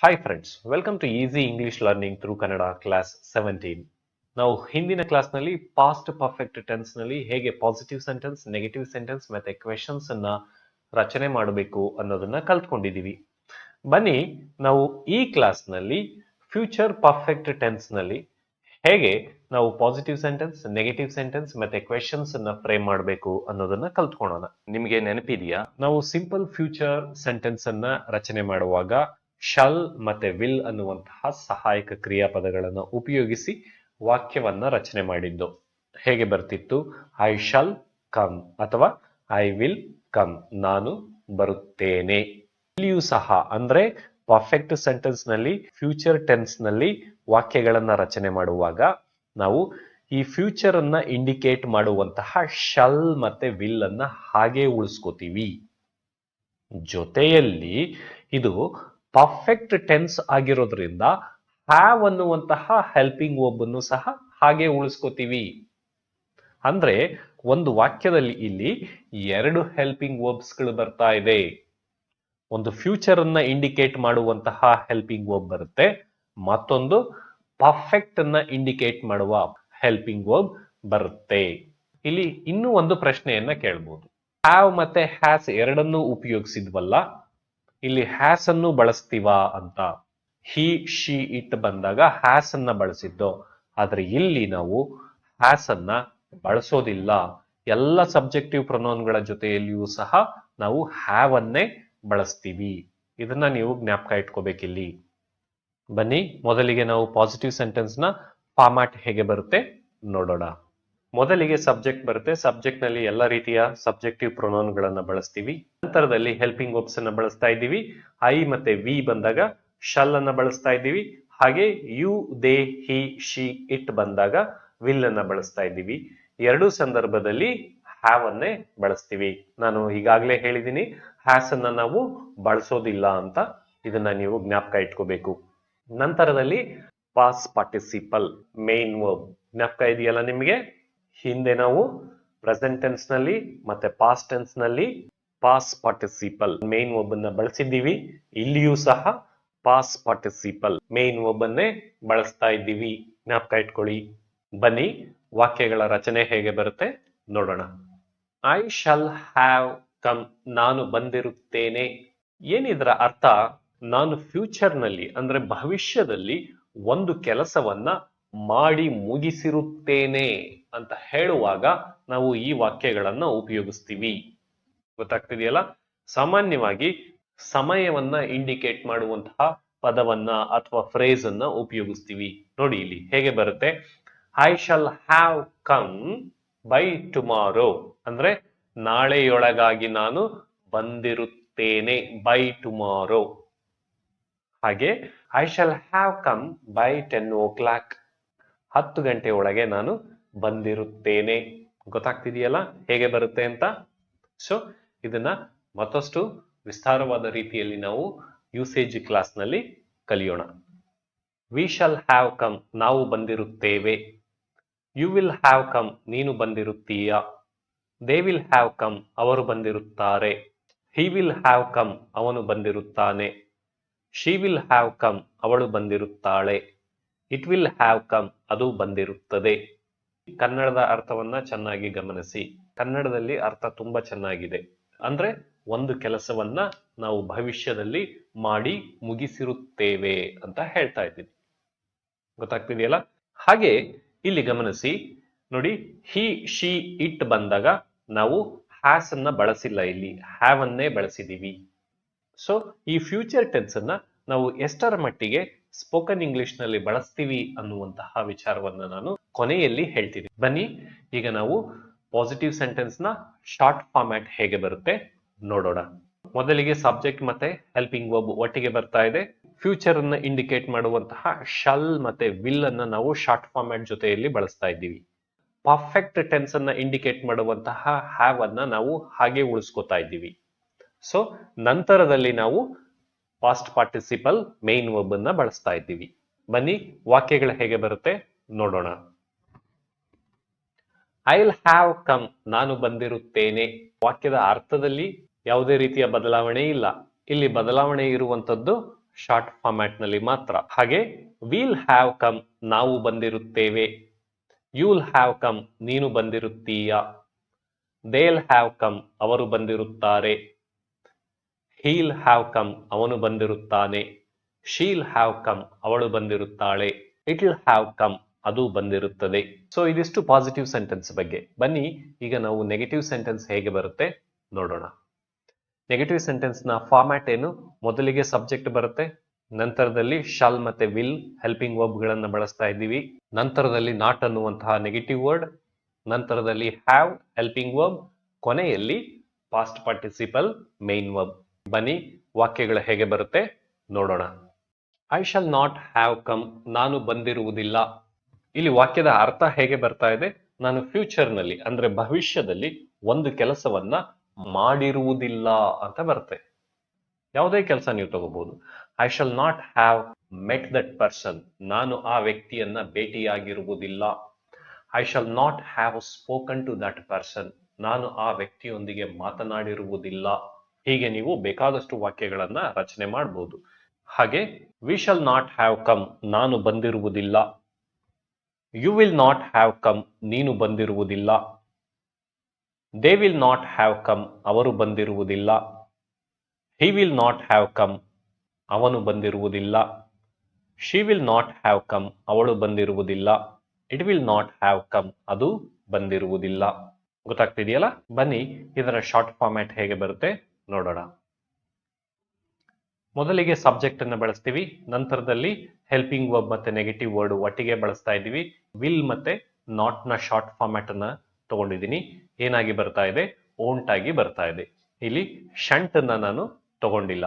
Hi friends, welcome to Easy English Learning through Kannada class 17. ನಾವು ಹಿಂದಿನ ಕ್ಲಾಸ್ನಲ್ಲಿ past perfect tense ನಲ್ಲಿ ಹೇಗೆ ಪಾಸಿಟಿವ್ ಸೆಂಟೆನ್ಸ್, ನೆಗೆಟಿವ್ ಸೆಂಟೆನ್ಸ್ ಮತ್ತೆ ಕ್ವೆಶನ್ಸ್ ಅನ್ನ ರಚನೆ ಮಾಡಬೇಕು ಅನ್ನೋದನ್ನ ಕಲ್ತ್ಕೊಂಡಿದೀವಿ. ಬನ್ನಿ ನಾವು ಈ ಕ್ಲಾಸ್ನಲ್ಲಿ ಫ್ಯೂಚರ್ ಪರ್ಫೆಕ್ಟ್ ಟೆನ್ಸ್ ನಲ್ಲಿ ಹೇಗೆ ನಾವು ಪಾಸಿಟಿವ್ ಸೆಂಟೆನ್ಸ್, ನೆಗೆಟಿವ್ ಸೆಂಟೆನ್ಸ್ ಮತ್ತೆ ಕ್ವೆಶನ್ಸ್ ಅನ್ನ ಫ್ರೇಮ್ ಮಾಡಬೇಕು ಅನ್ನೋದನ್ನ ಕಲ್ತ್ಕೊಳ್ಳೋಣ. ನಿಮಗೆ ನೆನಪಿದೆಯಾ, ನಾವು ಸಿಂಪಲ್ ಫ್ಯೂಚರ್ ಸೆಂಟೆನ್ಸ್ ಅನ್ನ ರಚನೆ ಮಾಡುವಾಗ ಶಲ್ ಮತ್ತೆ ವಿಲ್ ಅನ್ನುವಂತಹ ಸಹಾಯಕ ಕ್ರಿಯಾಪದಗಳನ್ನು ಉಪಯೋಗಿಸಿ ವಾಕ್ಯವನ್ನ ರಚನೆ ಮಾಡಿದ್ದು. ಹೇಗೆ ಬರ್ತಿತ್ತು? ಐ ಶಲ್ ಕಮ್ ಅಥವಾ ಐ ವಿಲ್ ಕಮ್, ನಾನು ಬರುತ್ತೇನೆ. ಇಲ್ಲಿಯೂ ಸಹ ಅಂದ್ರೆ ಪರ್ಫೆಕ್ಟ್ ಸೆಂಟೆನ್ಸ್ ನಲ್ಲಿ ಫ್ಯೂಚರ್ ಟೆನ್ಸ್ ನಲ್ಲಿ ವಾಕ್ಯಗಳನ್ನ ರಚನೆ ಮಾಡುವಾಗ ನಾವು ಈ ಫ್ಯೂಚರ್ ಅನ್ನ ಇಂಡಿಕೇಟ್ ಮಾಡುವಂತಹ ಶಲ್ ಮತ್ತೆ ವಿಲ್ ಅನ್ನ ಹಾಗೆ ಉಳಿಸ್ಕೋತೀವಿ. ಜೊತೆಯಲ್ಲಿ ಇದು ಪರ್ಫೆಕ್ಟ್ ಟೆನ್ಸ್ ಆಗಿರೋದ್ರಿಂದ ಹ್ಯಾವ್ ಅನ್ನುವಂತಹ ಹೆಲ್ಪಿಂಗ್ ವರ್ಬ್ ಅನ್ನು ಸಹ ಹಾಗೆ ಉಳಿಸ್ಕೋತೀವಿ. ಅಂದ್ರೆ ಒಂದು ವಾಕ್ಯದಲ್ಲಿ ಇಲ್ಲಿ ಎರಡು ಹೆಲ್ಪಿಂಗ್ ವರ್ಬ್ಸ್ ಗಳು ಬರ್ತಾ ಇದೆ. ಒಂದು ಫ್ಯೂಚರ್ ಅನ್ನ ಇಂಡಿಕೇಟ್ ಮಾಡುವಂತಹ ಹೆಲ್ಪಿಂಗ್ ವರ್ಬ್ ಬರುತ್ತೆ, ಮತ್ತೊಂದು ಪರ್ಫೆಕ್ಟ್ ಅನ್ನ ಇಂಡಿಕೇಟ್ ಮಾಡುವ ಹೆಲ್ಪಿಂಗ್ ವರ್ಬ್ ಬರುತ್ತೆ. ಇಲ್ಲಿ ಇನ್ನೂ ಒಂದು ಪ್ರಶ್ನೆಯನ್ನ ಕೇಳಬಹುದು. ಹ್ಯಾವ್ ಮತ್ತೆ ಹ್ಯಾಸ್ ಎರಡನ್ನೂ ಉಪಯೋಗಿಸಿದ್ವಲ್ಲ, ಇಲ್ಲಿ ಹ್ಯಾಸ್ ಅನ್ನು ಬಳಸ್ತೀವಾ ಅಂತ. ಹಿ, ಶಿ, ಇಟ್ ಬಂದಾಗ ಹ್ಯಾಸ್ ಅನ್ನ ಬಳಸಿದ್ದು, ಆದ್ರೆ ಇಲ್ಲಿ ನಾವು ಹ್ಯಾಸ್ ಅನ್ನ ಬಳಸೋದಿಲ್ಲ. ಎಲ್ಲ ಸಬ್ಜೆಕ್ಟಿವ್ ಪ್ರೊನೌನ್ಗಳ ಜೊತೆಯಲ್ಲಿಯೂ ಸಹ ನಾವು ಹ್ಯಾವ್ ಅನ್ನೇ ಬಳಸ್ತೀವಿ. ಇದನ್ನ ನೀವು ಜ್ಞಾಪಕ ಇಟ್ಕೋಬೇಕಿಲ್ಲಿ. ಬನ್ನಿ ಮೊದಲಿಗೆ ನಾವು ಪಾಸಿಟಿವ್ ಸೆಂಟೆನ್ಸ್ ನ ಫಾರ್ಮ್ಯಾಟ್ ಹೇಗೆ ಬರುತ್ತೆ ನೋಡೋಣ. ಮೊದಲಿಗೆ ಸಬ್ಜೆಕ್ಟ್ ಬರುತ್ತೆ. ಸಬ್ಜೆಕ್ಟ್ ನಲ್ಲಿ ಎಲ್ಲ ರೀತಿಯ ಸಬ್ಜೆಕ್ಟಿವ್ ಪ್ರೊನೌನ್ ಗಳನ್ನ ಬಳಸ್ತೀವಿ. ನಂತರದಲ್ಲಿ ಹೆಲ್ಪಿಂಗ್ ವರ್ಬ್ಸ್ ಅನ್ನ ಬಳಸ್ತಾ ಇದ್ದೀವಿ. ಐ ಮತ್ತೆ ವಿ ಬಂದಾಗ ಶಲ್ ಅನ್ನ ಬಳಸ್ತಾ ಇದ್ದೀವಿ. ಹಾಗೆ you, they, he, she, it ಬಂದಾಗ ವಿಲ್ ಅನ್ನ ಬಳಸ್ತಾ ಇದ್ದೀವಿ. ಎರಡೂ ಸಂದರ್ಭದಲ್ಲಿ ಹ್ಯಾವ್ ಅನ್ನೇ ಬಳಸ್ತೀವಿ. ನಾನು ಈಗಾಗಲೇ ಹೇಳಿದ್ದೀನಿ, ಹ್ಯಾಸ್ ಅನ್ನ ನಾವು ಬಳಸೋದಿಲ್ಲ ಅಂತ. ಇದನ್ನ ನೀವು ಜ್ಞಾಪಕ ಇಟ್ಕೋಬೇಕು. ನಂತರದಲ್ಲಿ ಪಾಸ್ ಪಾರ್ಟಿಸಿಪಲ್ ಮೇನ್ ವರ್ಬ್ ಜ್ಞಾಪಕ ಇದೆಯಲ್ಲ ನಿಮಗೆ? ಹಿಂದೆ ನಾವು ಪ್ರೆಸೆಂಟ್ ಟೆನ್ಸ್ ನಲ್ಲಿ ಮತ್ತೆ ಪಾಸ್ಟ್ ಟೆನ್ಸ್ ನಲ್ಲಿ ಪಾಸ್ ಪಾರ್ಟಿಸಿಪಲ್ ಮೇನ್ ವರ್ಬ್ ಅನ್ನ ಬಳಸಿದ್ದೀವಿ. ಇಲ್ಲಿಯೂ ಸಹ ಪಾಸ್ ಪಾರ್ಟಿಸಿಪಲ್ ಮೇನ್ ವರ್ಬ್ ಅನ್ನೇ ಬಳಸ್ತಾ ಇದ್ದೀವಿ. ಜ್ಞಾಪಕ ಇಟ್ಕೊಳ್ಳಿ. ಬನ್ನಿ ವಾಕ್ಯಗಳ ರಚನೆ ಹೇಗೆ ಬರುತ್ತೆ ನೋಡೋಣ. ಐ ಶಾಲ್ ಹ್ಯಾವ್ ಕಮ್, ನಾನು ಬಂದಿರುತ್ತೇನೆ. ಏನಿದ್ರ ಅರ್ಥ? ನಾನು ಫ್ಯೂಚರ್ ನಲ್ಲಿ ಅಂದ್ರೆ ಭವಿಷ್ಯದಲ್ಲಿ ಒಂದು ಕೆಲಸವನ್ನ ಮಾಡಿ ಮುಗಿಸಿರುತ್ತೇನೆ ಅಂತ ಹೇಳುವಾಗ ನಾವು ಈ ವಾಕ್ಯಗಳನ್ನ ಉಪಯೋಗಿಸ್ತೀವಿ. ಗೊತ್ತಾಗ್ತಿದೆಯಲ್ಲ? ಸಾಮಾನ್ಯವಾಗಿ ಸಮಯವನ್ನ ಇಂಡಿಕೇಟ್ ಮಾಡುವಂತಹ ಪದವನ್ನ ಅಥವಾ ಫ್ರೇಸ್ ಅನ್ನ ಉಪಯೋಗಿಸ್ತೀವಿ. ನೋಡಿ ಇಲ್ಲಿ ಹೇಗೆ ಬರುತ್ತೆ. I shall have come by tomorrow ಅಂದ್ರೆ ನಾಳೆಯೊಳಗಾಗಿ ನಾನು ಬಂದಿರುತ್ತೇನೆ. By tomorrow. ಹಾಗೆ I shall have come by 10 o'clock, 10 ಗಂಟೆ ಒಳಗೆ ನಾನು ಬಂದಿರುತ್ತೇನೆ. ಗೊತ್ತಾಗ್ತಿದೆಯಲ್ಲ ಹೇಗೆ ಬರುತ್ತೆ ಅಂತ? ಸೊ ಇದನ್ನ ಮತ್ತಷ್ಟು ವಿಸ್ತಾರವಾದ ರೀತಿಯಲ್ಲಿ ನಾವು ಯೂಸೇಜ್ ಕ್ಲಾಸ್ ನಲ್ಲಿ ಕಲಿಯೋಣ. ವಿ ಶಾಲ್ ಹ್ಯಾವ್ ಕಮ್, ನಾವು ಬಂದಿರುತ್ತೇವೆ. ಯು ವಿಲ್ ಹ್ಯಾವ್ ಕಮ್, ನೀನು ಬಂದಿರುತ್ತೀಯ. ದೇ ವಿಲ್ ಹ್ಯಾವ್ ಕಮ್, ಅವರು ಬಂದಿರುತ್ತಾರೆ. ಹಿ ವಿಲ್ ಹ್ಯಾವ್ ಕಮ್, ಅವನು ಬಂದಿರುತ್ತಾನೆ. ಶಿ ವಿಲ್ ಹ್ಯಾವ್ ಕಮ್, ಅವಳು ಬಂದಿರುತ್ತಾಳೆ. ಇಟ್ ವಿಲ್ ಹ್ಯಾವ್ ಕಮ್, ಅದು ಬಂದಿರುತ್ತದೆ. ಕನ್ನಡದ ಅರ್ಥವನ್ನ ಚೆನ್ನಾಗಿ ಗಮನಿಸಿ. ಕನ್ನಡದಲ್ಲಿ ಅರ್ಥ ತುಂಬಾ ಚೆನ್ನಾಗಿದೆ. ಅಂದ್ರೆ ಒಂದು ಕೆಲಸವನ್ನ ನಾವು ಭವಿಷ್ಯದಲ್ಲಿ ಮಾಡಿ ಮುಗಿಸಿರುತ್ತೇವೆ ಅಂತ ಹೇಳ್ತಾ ಇದ್ದೀವಿ. ಗೊತ್ತಾಗ್ತಿದೆಯಲ್ಲ? ಹಾಗೆ ಇಲ್ಲಿ ಗಮನಿಸಿ ನೋಡಿ, ಹಿ, ಶಿ, ಇಟ್ ಬಂದಾಗ ನಾವು ಹ್ಯಾಸ್ ಅನ್ನ ಬಳಸಿಲ್ಲ, ಇಲ್ಲಿ ಹ್ಯಾವ್ ಅನ್ನೇ ಬಳಸಿದೀವಿ. ಸೊ ಈ ಫ್ಯೂಚರ್ ಟೆನ್ಸ್ ಅನ್ನ ನಾವು ಎಷ್ಟರ ಮಟ್ಟಿಗೆ ಸ್ಪೋಕನ್ ಇಂಗ್ಲಿಷ್ ನಲ್ಲಿ ಬಳಸ್ತೀವಿ ಅನ್ನುವಂತಹ ವಿಚಾರವನ್ನ ನಾನು ಕೊನೆಯಲ್ಲಿ ಹೇಳ್ತೀನಿ. ಬನ್ನಿ ಈಗ ನಾವು ಪಾಸಿಟಿವ್ ಸೆಂಟೆನ್ಸ್ ನ ಶಾರ್ಟ್ ಫಾರ್ಮ್ಯಾಟ್ ಹೇಗೆ ಬರುತ್ತೆ ನೋಡೋಣ. ಮೊದಲಿಗೆ ಸಬ್ಜೆಕ್ಟ್ ಮತ್ತೆ ಹೆಲ್ಪಿಂಗ್ ವರ್ಬ್ ಒಟ್ಟಿಗೆ ಬರ್ತಾ ಇದೆ. ಫ್ಯೂಚರ್ ಅನ್ನ ಇಂಡಿಕೇಟ್ ಮಾಡುವಂತಹ ಶಲ್ ಮತ್ತೆ ವಿಲ್ ಅನ್ನ ನಾವು ಶಾರ್ಟ್ ಫಾರ್ಮ್ಯಾಟ್ ಜೊತೆಯಲ್ಲಿ ಬಳಸ್ತಾ ಇದ್ದೀವಿ. ಪರ್ಫೆಕ್ಟ್ ಟೆನ್ಸ್ ಅನ್ನ ಇಂಡಿಕೇಟ್ ಮಾಡುವಂತಹ ಹ್ಯಾವ್ ಅನ್ನ ನಾವು ಹಾಗೆ ಉಳಿಸ್ಕೋತಾ ಇದ್ದೀವಿ. ಸೊ ನಂತರದಲ್ಲಿ ನಾವು ಪಾಸ್ಟ್ ಪಾರ್ಟಿಸಿಪಲ್ ಮೇನ್ ವರ್ಬ್ ಅನ್ನ ಬಳಸ್ತಾ ಇದ್ದೀವಿ. ಬನ್ನಿ ವಾಕ್ಯಗಳು ಹೇಗೆ ಬರುತ್ತೆ ನೋಡೋಣ. ಐ ವಿಲ್ ಹ್ಯಾವ್ ಕಮ್, ನಾನು ಬಂದಿರುತ್ತೇನೆ. ವಾಕ್ಯದ ಅರ್ಥದಲ್ಲಿ ಯಾವುದೇ ರೀತಿಯ ಬದಲಾವಣೆ ಇಲ್ಲ. ಇಲ್ಲಿ ಬದಲಾವಣೆ ಇರುವಂತದ್ದು ಶಾರ್ಟ್ ಫಾರ್ಮ್ಯಾಟ್ ನಲ್ಲಿ ಮಾತ್ರ. ಹಾಗೆ ವಿಲ್ ಹ್ಯಾವ್ ಕಮ್ ನಾವು ಬಂದಿರುತ್ತೇವೆ, ಯುಲ್ ಹ್ಯಾವ್ ಕಮ್ ನೀನು ಬಂದಿರುತ್ತೀಯ, ದೇಲ್ ಹ್ಯಾವ್ ಕಮ್ ಅವರು ಬಂದಿರುತ್ತಾರೆ, ಹೀಲ್ ಹ್ಯಾವ್ ಕಮ್ ಅವನು ಬಂದಿರುತ್ತಾನೆ, ಶೀಲ್ ಹ್ಯಾವ್ ಕಮ್ ಅವಳು ಬಂದಿರುತ್ತಾಳೆ, ಇಟ್ ವಿಲ್ ಹ್ಯಾವ್ ಕಮ್ ಅದು ಬಂದಿರುತ್ತದೆ. ಸೊ ಇದಿಷ್ಟು ಪಾಸಿಟಿವ್ ಸೆಂಟೆನ್ಸ್ ಬಗ್ಗೆ. ಬನ್ನಿ ಈಗ ನಾವು ನೆಗೆಟಿವ್ ಸೆಂಟೆನ್ಸ್ ಹೇಗೆ ಬರುತ್ತೆ ನೋಡೋಣ. ನೆಗೆಟಿವ್ ಸೆಂಟೆನ್ಸ್ ನ ಫಾರ್ಮ್ಯಾಟ್ ಏನು? ಮೊದಲಿಗೆ ಸಬ್ಜೆಕ್ಟ್ ಬರುತ್ತೆ, ನಂತರದಲ್ಲಿ ಶಾಲ್ ಮತ್ತೆ ವಿಲ್ ಹೆಲ್ಪಿಂಗ್ ವರ್ಬ್ ಗಳನ್ನ ಬಳಸ್ತಾ ಇದ್ದೀವಿ, ನಂತರದಲ್ಲಿ ನಾಟ್ ಅನ್ನುವಂತಹ ನೆಗೆಟಿವ್ ವರ್ಡ್, ನಂತರದಲ್ಲಿ ಹ್ಯಾವ್ ಹೆಲ್ಪಿಂಗ್ ವರ್ಬ್, ಕೊನೆಯಲ್ಲಿ ಪಾಸ್ಟ್ ಪಾರ್ಟಿಸಿಪಲ್ ಮೇನ್ ವರ್ಬ್. ಬನ್ನಿ ವಾಕ್ಯಗಳು ಹೇಗೆ ಬರುತ್ತೆ ನೋಡೋಣ. I shall not have come ನಾನು ಬಂದಿರುವುದಿಲ್ಲ. ಇಲ್ಲಿ ವಾಕ್ಯದ ಅರ್ಥ ಹೇಗೆ ಬರ್ತಾ ಇದೆ? ನಾನು ಫ್ಯೂಚರ್ ನಲ್ಲಿ ಅಂದ್ರೆ ಭವಿಷ್ಯದಲ್ಲಿ ಒಂದು ಕೆಲಸವನ್ನ ಮಾಡಿರುವುದಿಲ್ಲ ಅಂತ ಬರುತ್ತೆ. ಯಾವುದೇ ಕೆಲಸ ನೀವು ತಗೋಬಹುದು. I shall not have met that person ನಾನು ಆ ವ್ಯಕ್ತಿಯನ್ನ ಭೇಟಿಯಾಗಿರುವುದಿಲ್ಲ. I shall not have spoken to that person ನಾನು ಆ ವ್ಯಕ್ತಿಯೊಂದಿಗೆ ಮಾತನಾಡಿರುವುದಿಲ್ಲ. ಹೀಗೆ ನೀವು ಬೇಕಾದಷ್ಟು ವಾಕ್ಯಗಳನ್ನ ರಚನೆ ಮಾಡಬಹುದು. ಹಾಗೆ we shall not have come ನಾನು ಬಂದಿರುವುದಿಲ್ಲ, you will not have come ನೀನು ಬಂದಿರುವುದಿಲ್ಲ, they will not have come ಅವರು ಬಂದಿರುವುದಿಲ್ಲ, he will not have come ಅವನು ಬಂದಿರುವುದಿಲ್ಲ, she will not have come ಅವಳು ಬಂದಿರುವುದಿಲ್ಲ, it will not have come ಅದು ಬಂದಿರುವುದಿಲ್ಲ. ಗೊತ್ತಾಗ್ತಿದೆಯಲ್ಲ? ಬನ್ನಿ ಇದರ ಶಾರ್ಟ್ ಫಾರ್ಮ್ಯಾಟ್ ಹೇಗೆ ಬರುತ್ತೆ ನೋಡೋಣ. ಮೊದಲಿಗೆ ಸಬ್ಜೆಕ್ಟ್ ಅನ್ನು ಬಳಸ್ತೀವಿ, ನಂತರದಲ್ಲಿ ಹೆಲ್ಪಿಂಗ್ ವರ್ಬ್ ಮತ್ತೆ ನೆಗೆಟಿವ್ ವರ್ಡ್ ಒಟ್ಟಿಗೆ ಬಳಸ್ತಾ ಇದ್ದೀವಿ. ವಿಲ್ ಮತ್ತೆ ನಾಟ್ ನ ಶಾರ್ಟ್ ಫಾರ್ಮ್ಯಾಟ್ ಅನ್ನ ತಗೊಂಡಿದ್ದೀನಿ. ಏನಾಗಿ ಬರ್ತಾ ಇದೆ? ಓಂಟ್ ಆಗಿ ಬರ್ತಾ ಇದೆ. ಇಲ್ಲಿ ಶಂಟ್ ಅನ್ನ ನಾನು ತಗೊಂಡಿಲ್ಲ.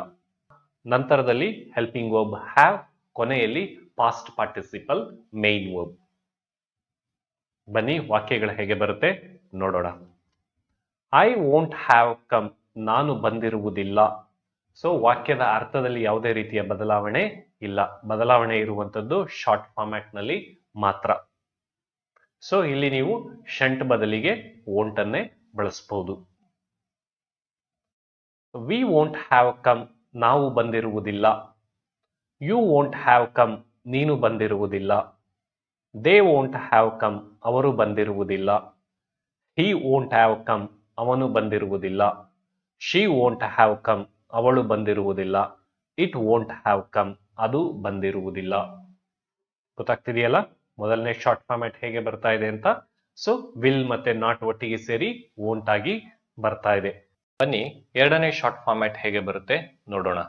ನಂತರದಲ್ಲಿ ಹೆಲ್ಪಿಂಗ್ ವರ್ಬ್ ಹ್ಯಾವ್, ಕೊನೆಯಲ್ಲಿ ಪಾಸ್ಟ್ ಪಾರ್ಟಿಸಿಪಲ್ ಮೇನ್ ವರ್ಬ್. ಬನ್ನಿ ವಾಕ್ಯಗಳು ಹೇಗೆ ಬರುತ್ತೆ ನೋಡೋಣ. ಐ ವೋಂಟ್ ಹ್ಯಾವ್ ಕಮ್ ನಾನು ಬಂದಿರುವುದಿಲ್ಲ. ಸೊ ವಾಕ್ಯದ ಅರ್ಥದಲ್ಲಿ ಯಾವುದೇ ರೀತಿಯ ಬದಲಾವಣೆ ಇಲ್ಲ. ಬದಲಾವಣೆ ಇರುವಂತದ್ದು ಶಾರ್ಟ್ ಫಾರ್ಮ್ಯಾಟ್ ನಲ್ಲಿ ಮಾತ್ರ. ಸೊ ಇಲ್ಲಿ ನೀವು ಶಂಟ್ ಬದಲಿಗೆ ವೋಂಟ್ ಅನ್ನೇ ಬಳಸಬಹುದು. ವಿ ವೋಂಟ್ ಹ್ಯಾವ್ ಕಮ್ ನಾವು ಬಂದಿರುವುದಿಲ್ಲ, ಯು ವೋಂಟ್ ಹ್ಯಾವ್ ಕಮ್ ನೀನು ಬಂದಿರುವುದಿಲ್ಲ, ದೇ ವೋಂಟ್ ಹ್ಯಾವ್ ಕಮ್ ಅವರು ಬಂದಿರುವುದಿಲ್ಲ, ಹಿ ವೋಂಟ್ ಹ್ಯಾವ್ ಕಮ್ ಅವನು ಬಂದಿರುವುದಿಲ್ಲ, ಶಿ ವೋಂಟ್ ಹ್ಯಾವ್ ಕಮ್ ಅವಳು ಬಂದಿರುವುದಿಲ್ಲ, ಇಟ್ ವೋಂಟ್ ಹ್ಯಾವ್ ಕಮ್ ಅದು ಬಂದಿರುವುದಿಲ್ಲ. ಗೊತ್ತಾಗ್ತಿದೆಯಲ್ಲ ಮೊದಲನೇ ಶಾರ್ಟ್ ಫಾರ್ಮ್ಯಾಟ್ ಹೇಗೆ ಬರ್ತಾ ಇದೆ ಅಂತ? ಸೊ ವಿಲ್ ಮತ್ತೆ ನಾಟ್ ಒಟ್ಟಿಗೆ ಸೇರಿ ವೋಂಟ್ ಆಗಿ ಬರ್ತಾ ಇದೆ. ಬನ್ನಿ ಎರಡನೇ ಶಾರ್ಟ್ ಫಾರ್ಮ್ಯಾಟ್ ಹೇಗೆ ಬರುತ್ತೆ ನೋಡೋಣ.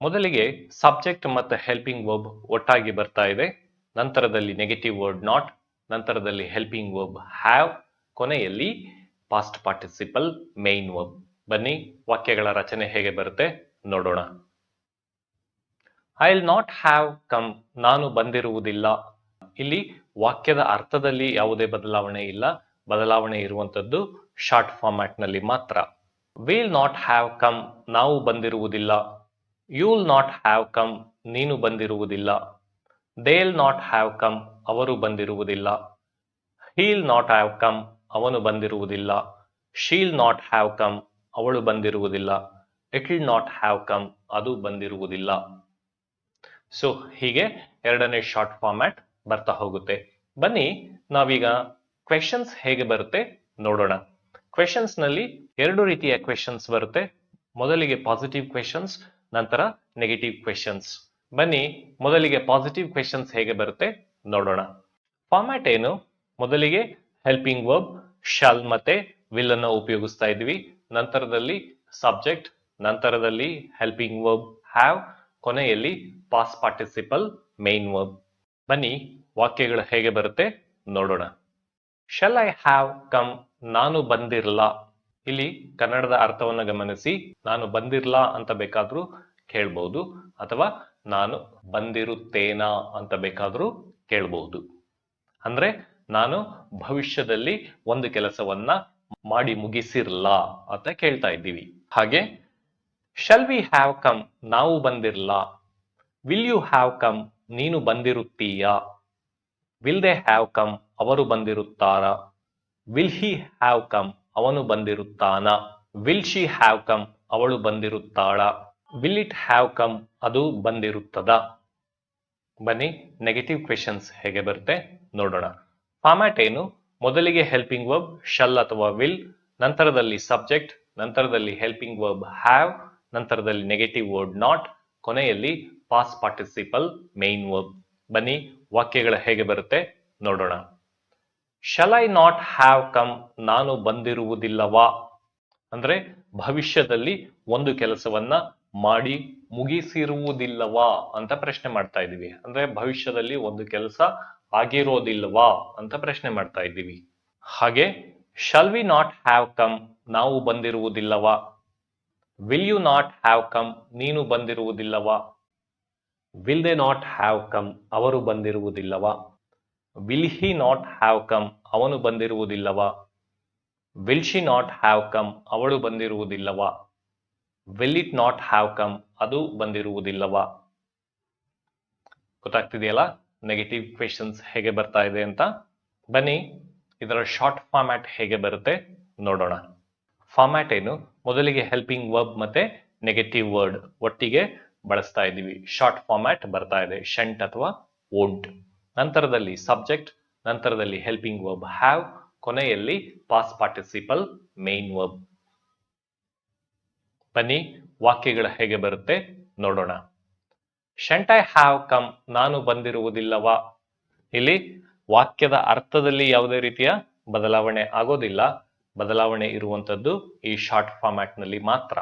ಮೊದಲಿಗೆ ಸಬ್ಜೆಕ್ಟ್ ಮತ್ತೆ ಹೆಲ್ಪಿಂಗ್ ವರ್ಬ್ ಒಟ್ಟಾಗಿ ಬರ್ತಾ ಇದೆ, ನಂತರದಲ್ಲಿ ನೆಗೆಟಿವ್ ವರ್ಡ್ ನಾಟ್, ನಂತರದಲ್ಲಿ ಹೆಲ್ಪಿಂಗ್ ವರ್ಬ್ ಹ್ಯಾವ್, ಕೊನೆಯಲ್ಲಿ ಪಾಸ್ಟ್ ಪಾರ್ಟಿಸಿಪಲ್ ಮೇನ್ ವರ್ಬ್. ಬನ್ನಿ ವಾಕ್ಯಗಳ ರಚನೆ ಹೇಗೆ ಬರುತ್ತೆ ನೋಡೋಣ. I will not have come ನಾನು ಬಂದಿರುವುದಿಲ್ಲ. ಇಲ್ಲಿ ವಾಕ್ಯದ ಅರ್ಥದಲ್ಲಿ ಯಾವುದೇ ಬದಲಾವಣೆ ಇಲ್ಲ. ಬದಲಾವಣೆ ಇರುವಂತದ್ದು ಶಾರ್ಟ್ ಫಾರ್ಮ್ಯಾಟ್ ನಲ್ಲಿ ಮಾತ್ರ. ವಿಲ್ ನಾಟ್ ಹ್ಯಾವ್ ಕಮ್ ನಾವು ಬಂದಿರುವುದಿಲ್ಲ, you will not have come ನೀನು ಬಂದಿರುವುದಿಲ್ಲ, ದೇಲ್ ನಾಟ್ ಹ್ಯಾವ್ ಕಮ್ ಅವರು ಬಂದಿರುವುದಿಲ್ಲ, ಹೀಲ್ ನಾಟ್ ಹ್ಯಾವ್ ಕಮ್ ಅವನು ಬಂದಿರುವುದಿಲ್ಲ, ಶೀಲ್ ನಾಟ್ ಹ್ಯಾವ್ ಕಮ್ ಅವಳು ಬಂದಿರುವುದಿಲ್ಲ, it will not have come ಅದು ಬಂದಿರುವುದಿಲ್ಲ. ಸೊ ಹೀಗೆ ಎರಡನೇ ಶಾರ್ಟ್ ಫಾರ್ಮ್ಯಾಟ್ ಬರ್ತಾ ಹೋಗುತ್ತೆ. ಬನ್ನಿ ನಾವೀಗ ಕ್ವೆಶನ್ಸ್ ಹೇಗೆ ಬರುತ್ತೆ ನೋಡೋಣ. ಕ್ವೆಶನ್ಸ್ ನಲ್ಲಿ ಎರಡು ರೀತಿಯ ಕ್ವೆಶನ್ಸ್ ಬರುತ್ತೆ. ಮೊದಲಿಗೆ ಪಾಸಿಟಿವ್ ಕ್ವೆಶನ್ಸ್, ನಂತರ ನೆಗೆಟಿವ್ ಕ್ವೆಶನ್ಸ್. ಬನ್ನಿ ಮೊದಲಿಗೆ ಪಾಸಿಟಿವ್ ಕ್ವೆಶನ್ಸ್ ಹೇಗೆ ಬರುತ್ತೆ ನೋಡೋಣ. ಫಾರ್ಮ್ಯಾಟ್ ಏನು? ಮೊದಲಿಗೆ ಹೆಲ್ಪಿಂಗ್ ವರ್ಬ್ ಶಾಲ್ ಮತ್ತೆ ವಿಲ್ ಅನ್ನು ಉಪಯೋಗಿಸ್ತಾ ಇದ್ವಿ, ನಂತರದಲ್ಲಿ ಸಬ್ಜೆಕ್ಟ್, ನಂತರದಲ್ಲಿ ಹೆಲ್ಪಿಂಗ್ ವರ್ಬ್ ಹ್ಯಾವ್, ಕೊನೆಯಲ್ಲಿ ಪಾಸ್ಟ್ ಪಾರ್ಟಿಸಿಪಲ್ ಮೇನ್ ವರ್ಬ್. ಬನ್ನಿ ವಾಕ್ಯಗಳು ಹೇಗೆ ಬರುತ್ತೆ ನೋಡೋಣ. ಶಲ್ ಐ ಹ್ಯಾವ್ ಕಮ್ ನಾನು ಬಂದಿರಲ್ಲ. ಇಲ್ಲಿ ಕನ್ನಡದ ಅರ್ಥವನ್ನು ಗಮನಿಸಿ. ನಾನು ಬಂದಿರಲ್ಲ ಅಂತ ಬೇಕಾದ್ರೂ ಕೇಳಬಹುದು, ಅಥವಾ ನಾನು ಬಂದಿರುತ್ತೇನಾ ಅಂತ ಬೇಕಾದ್ರೂ ಕೇಳಬಹುದು. ಅಂದ್ರೆ ನಾನು ಭವಿಷ್ಯದಲ್ಲಿ ಒಂದು ಕೆಲಸವನ್ನ ಮಾಡಿ ಮುಗಿಸಿರಲ್ಲ ಅಂತ ಕೇಳ್ತಾ ಇದ್ದೀವಿ. ಹಾಗೆ ಶಲ್ ವಿ ಹ್ಯಾವ್ ಕಮ್ ನಾವು ಬಂದಿರಲ್ಲ, ವಿಲ್ ಯು ಹ್ಯಾವ್ ಕಮ್ ನೀನು ಬಂದಿರುತ್ತೀಯಾ, ವಿಲ್ ದೇ ಹ್ಯಾವ್ ಕಮ್ ಅವರು ಬಂದಿರುತ್ತಾರಾ, ವಿಲ್ ಹಿ ಹ್ಯಾವ್ ಕಮ್ ಅವನು ಬಂದಿರುತ್ತಾನಾ, ವಿಲ್ ಶಿ ಹ್ಯಾವ್ ಕಮ್ ಅವಳು ಬಂದಿರುತ್ತಾಳ, ವಿಲ್ ಇಟ್ ಹ್ಯಾವ್ ಕಮ್ ಅದು ಬಂದಿರುತ್ತದ. ಬನ್ನಿ ನೆಗೆಟಿವ್ ಕ್ವೆಶನ್ಸ್ ಹೇಗೆ ಬರುತ್ತೆ ನೋಡೋಣ. ಫಾರ್ಮ್ಯಾಟ್ ಏನು? ಮೊದಲಿಗೆ ಹೆಲ್ಪಿಂಗ್ ವರ್ಬ್ ಶಲ್ ಅಥವಾ ವಿಲ್, ನಂತರದಲ್ಲಿ ಸಬ್ಜೆಕ್ಟ್, ನಂತರದಲ್ಲಿ ಹೆಲ್ಪಿಂಗ್ ವರ್ಬ್ ಹ್ಯಾವ್, ನಂತರದಲ್ಲಿ ನೆಗೆಟಿವ್ ವರ್ಡ್ ನಾಟ್, ಕೊನೆಯಲ್ಲಿ ಪಾಸ್ಟ್ ಪಾರ್ಟಿಸಿಪಲ್ ಮೇನ್ ವರ್ಬ್. ಬನ್ನಿ ವಾಕ್ಯಗಳ ಹೇಗೆ ಬರುತ್ತೆ ನೋಡೋಣ. Shall I not have come ನಾನು ಬಂದಿರುವುದಿಲ್ಲವಾ? ಅಂದ್ರೆ ಭವಿಷ್ಯದಲ್ಲಿ ಒಂದು ಕೆಲಸವನ್ನ ಮಾಡಿ ಮುಗಿಸಿರುವುದಿಲ್ಲವಾ ಅಂತ ಪ್ರಶ್ನೆ ಮಾಡ್ತಾ ಇದ್ದೀವಿ. ಅಂದ್ರೆ ಭವಿಷ್ಯದಲ್ಲಿ ಒಂದು ಕೆಲಸ ಆಗಿರೋದಿಲ್ವಾ ಅಂತ ಪ್ರಶ್ನೆ ಮಾಡ್ತಾ ಇದ್ದೀವಿ. ಹಾಗೆ shall we not have come ನಾವು ಬಂದಿರುವುದಿಲ್ಲವಾ? Will you not have come ನೀನು ಬಂದಿರುವುದಿಲ್ಲವಾ? Will they not have come ಅವರು ಬಂದಿರುವುದಿಲ್ಲವಾ? Will he not have come ಅವನು ಬಂದಿರುವುದಿಲ್ಲವಾ? Will she not have come ಅವಳು ಬಂದಿರುವುದಿಲ್ಲವಾ? Will it not have come ಅದು ಬಂದಿರುವುದಿಲ್ಲವಾ? ಗೊತ್ತಾಗ್ತಿದೆಯಲ್ಲ ನೆಗೆಟಿವ್ ಕ್ವೆಶನ್ಸ್ ಹೇಗೆ ಬರ್ತಾ ಇದೆ ಅಂತ. ಬನ್ನಿ ಇದರ ಶಾರ್ಟ್ ಫಾರ್ಮ್ಯಾಟ್ ಹೇಗೆ ಬರುತ್ತೆ ನೋಡೋಣ. ಫಾರ್ಮ್ಯಾಟ್ ಏನು? ಮೊದಲಿಗೆ ಹೆಲ್ಪಿಂಗ್ ವರ್ಬ್ ಮತ್ತೆ ನೆಗೆಟಿವ್ ವರ್ಡ್ ಒಟ್ಟಿಗೆ ಬಳಸ್ತಾ ಇದ್ದೀವಿ. ಶಾರ್ಟ್ ಫಾರ್ಮ್ಯಾಟ್ ಬರ್ತಾ ಇದೆ ಶಂಟ್ ಅಥವಾ ವೋಂಟ್. ನಂತರದಲ್ಲಿ ಸಬ್ಜೆಕ್ಟ್, ನಂತರದಲ್ಲಿ ಹೆಲ್ಪಿಂಗ್ ವರ್ಬ್ ಹ್ಯಾವ್, ಕೊನೆಯಲ್ಲಿ ಪಾಸ್ಟ್ ಪಾರ್ಟಿಸಿಪಲ್ ಮೇನ್ ವರ್ಬ್. ಬನ್ನಿ ವಾಕ್ಯಗಳ ಹೇಗೆ ಬರುತ್ತೆ ನೋಡೋಣ. ಶಂಟ್ ಐ ಹ್ಯಾವ್ ಕಮ್ ನಾನು ಬಂದಿರುವುದಿಲ್ಲವಾ? ಇಲ್ಲಿ ವಾಕ್ಯದ ಅರ್ಥದಲ್ಲಿ ಯಾವುದೇ ರೀತಿಯ ಬದಲಾವಣೆ ಆಗೋದಿಲ್ಲ. ಬದಲಾವಣೆ ಇರುವಂತದ್ದು ಈ ಶಾರ್ಟ್ ಫಾರ್ಮ್ಯಾಟ್ ನಲ್ಲಿ ಮಾತ್ರ.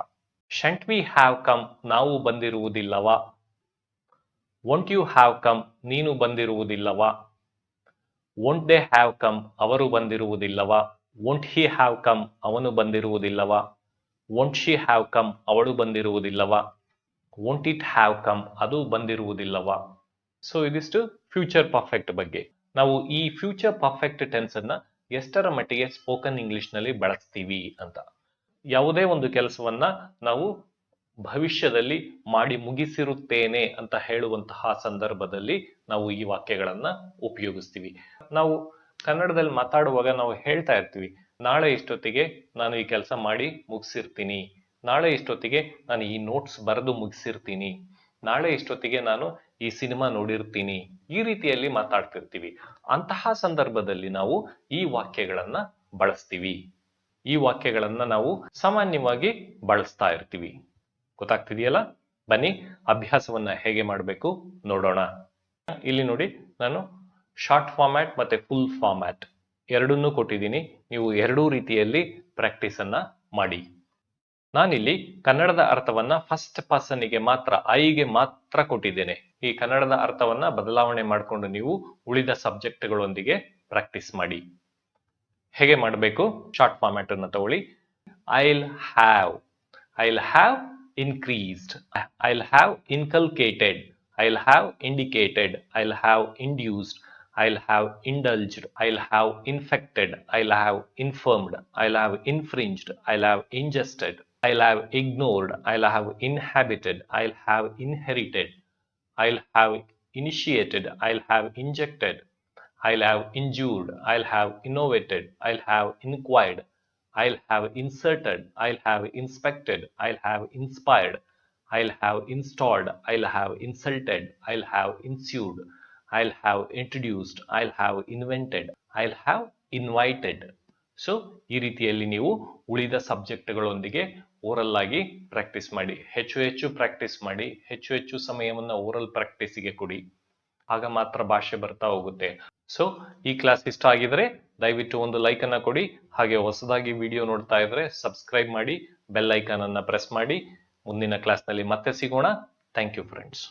ಶಂಟ್ ವಿ ಹ್ಯಾವ್ ಕಮ್ ನಾವು ಬಂದಿರುವುದಿಲ್ಲವಾ? ವೊಂಟ್ ಯು ಹ್ಯಾವ್ ಕಮ್ ನೀನು ಬಂದಿರುವುದಿಲ್ಲವಾ? ವೊಂಟ್ ದೇ ಹ್ಯಾವ್ ಕಮ್ ಅವರು ಬಂದಿರುವುದಿಲ್ಲವಾ? ವೊಂಟ್ ಹಿ ಹ್ಯಾವ್ ಕಮ್ ಅವನು ಬಂದಿರುವುದಿಲ್ಲವಾ? ವೊಂಟ್ ಶಿ ಹ್ಯಾವ್ ಕಮ್ ಅವಳು ಬಂದಿರುವುದಿಲ್ಲವಾ? ವೊಂಟ್ ಇಟ್ ಹ್ಯಾವ್ ಕಮ್ ಅದು ಬಂದಿರುವುದಿಲ್ಲವಾ? ಸೊ ಇದಿಷ್ಟು ಫ್ಯೂಚರ್ ಪರ್ಫೆಕ್ಟ್ ಬಗ್ಗೆ. ನಾವು ಈ ಫ್ಯೂಚರ್ ಪರ್ಫೆಕ್ಟ್ ಟೆನ್ಸ್ ಅನ್ನ ಎಷ್ಟರ ಮಟ್ಟಿಗೆ ಸ್ಪೋಕನ್ ಇಂಗ್ಲಿಷ್ ನಲ್ಲಿ ಬಳಸ್ತೀವಿ ಅಂತ. ಯಾವುದೇ ಒಂದು ಕೆಲಸವನ್ನ ನಾವು ಭವಿಷ್ಯದಲ್ಲಿ ಮಾಡಿ ಮುಗಿಸಿರುತ್ತೇನೆ ಅಂತ ಹೇಳುವಂತಹ ಸಂದರ್ಭದಲ್ಲಿ ನಾವು ಈ ವಾಕ್ಯಗಳನ್ನ ಉಪಯೋಗಿಸ್ತೀವಿ. ನಾವು ಕನ್ನಡದಲ್ಲಿ ಮಾತಾಡುವಾಗ ನಾವು ಹೇಳ್ತಾ ಇರ್ತೀವಿ, ನಾಳೆ ಇಷ್ಟೊತ್ತಿಗೆ ನಾನು ಈ ಕೆಲಸ ಮಾಡಿ ಮುಗಿಸಿರ್ತೀನಿ, ನಾಳೆ ಇಷ್ಟೊತ್ತಿಗೆ ನಾನು ಈ ನೋಟ್ಸ್ ಬರೆದು ಮುಗಿಸಿರ್ತೀನಿ, ನಾಳೆ ಇಷ್ಟೊತ್ತಿಗೆ ನಾನು ಈ ಸಿನಿಮಾ ನೋಡಿರ್ತೀನಿ, ಈ ರೀತಿಯಲ್ಲಿ ಮಾತಾಡ್ತಿರ್ತೀವಿ. ಅಂತಹ ಸಂದರ್ಭದಲ್ಲಿ ನಾವು ಈ ವಾಕ್ಯಗಳನ್ನ ಬಳಸ್ತೀವಿ. ಈ ವಾಕ್ಯಗಳನ್ನ ನಾವು ಸಾಮಾನ್ಯವಾಗಿ ಬಳಸ್ತಾ ಇರ್ತೀವಿ. ಗೊತ್ತಾಗ್ತಿದೆಯಲ್ಲ? ಬನ್ನಿ ಅಭ್ಯಾಸವನ್ನ ಹೇಗೆ ಮಾಡಬೇಕು ನೋಡೋಣ. ಇಲ್ಲಿ ನೋಡಿ, ನಾನು ಶಾರ್ಟ್ ಫಾರ್ಮ್ಯಾಟ್ ಮತ್ತೆ ಫುಲ್ ಫಾರ್ಮ್ಯಾಟ್ ಎರಡನ್ನೂ ಕೊಟ್ಟಿದ್ದೀನಿ. ನೀವು ಎರಡೂ ರೀತಿಯಲ್ಲಿ ಪ್ರಾಕ್ಟೀಸ್ ಅನ್ನ ಮಾಡಿ. ನಾನಿಲ್ಲಿ ಕನ್ನಡದ ಅರ್ಥವನ್ನ ಫಸ್ಟ್ ಪರ್ಸನ್ಗೆ ಮಾತ್ರ, ಐಗೆ ಮಾತ್ರ ಕೊಟ್ಟಿದ್ದೇನೆ. ಈ ಕನ್ನಡದ ಅರ್ಥವನ್ನ ಬದಲಾವಣೆ ಮಾಡಿಕೊಂಡು ನೀವು ಉಳಿದ ಸಬ್ಜೆಕ್ಟ್ಗಳೊಂದಿಗೆ ಪ್ರಾಕ್ಟೀಸ್ ಮಾಡಿ. ಹೇಗೆ ಮಾಡಬೇಕು? ಶಾರ್ಟ್ ಫಾರ್ಮ್ಯಾಟ್ ಅನ್ನು ತಗೊಳ್ಳಿ. I'll have increased, I'll have inculcated, I'll have indicated, I'll have induced, I'll have indulged, I'll have infected, I'll have infirmed, I'll have infringed, I'll have ingested, I'll have ignored, I'll have inhabited, I'll have inherited, I'll have initiated, I'll have injected, I'll have injured, I'll have innovated, I'll have inquired, I'll have inserted, I'll have inspected, I'll have inspired, I'll have installed, I'll have insulted, I'll have ensued, I'll have introduced, I'll have invented, I'll have invited. So ಈ ರೀತಿಯಲ್ಲಿ ನೀವು ಉಳಿದ ಸಬ್ಜೆಕ್ಟ್ಗಳೊಂದಿಗೆ oral ಆಗಿ practice ಮಾಡಿ. ಹೆಚ್ಚು ಹೆಚ್ಚು practice ಮಾಡಿ. ಹೆಚ್ಚು ಹೆಚ್ಚು ಸಮಯವನ್ನ ಓರಲ್ ಪ್ರಾಕ್ಟೀಸಿಗೆ ಕೊಡಿ. ಆಗ ಮಾತ್ರ ಭಾಷೆ ಬರ್ತಾ ಹೋಗುತ್ತೆ. ಸೊ ಈ ಕ್ಲಾಸ್ ಇಷ್ಟ ಆಗಿದ್ರೆ ದಯವಿಟ್ಟು ಒಂದು ಲೈಕ್ ಅನ್ನ ಕೊಡಿ. ಹಾಗೆ ಹೊಸದಾಗಿ ವಿಡಿಯೋ ನೋಡ್ತಾ ಇದ್ರೆ ಸಬ್ಸ್ಕ್ರೈಬ್ ಮಾಡಿ, ಬೆಲ್ ಐಕಾನ್ ಅನ್ನ ಪ್ರೆಸ್ ಮಾಡಿ. ಮುಂದಿನ ಕ್ಲಾಸ್ನಲ್ಲಿ ಮತ್ತೆ ಸಿಗೋಣ. Thank you friends.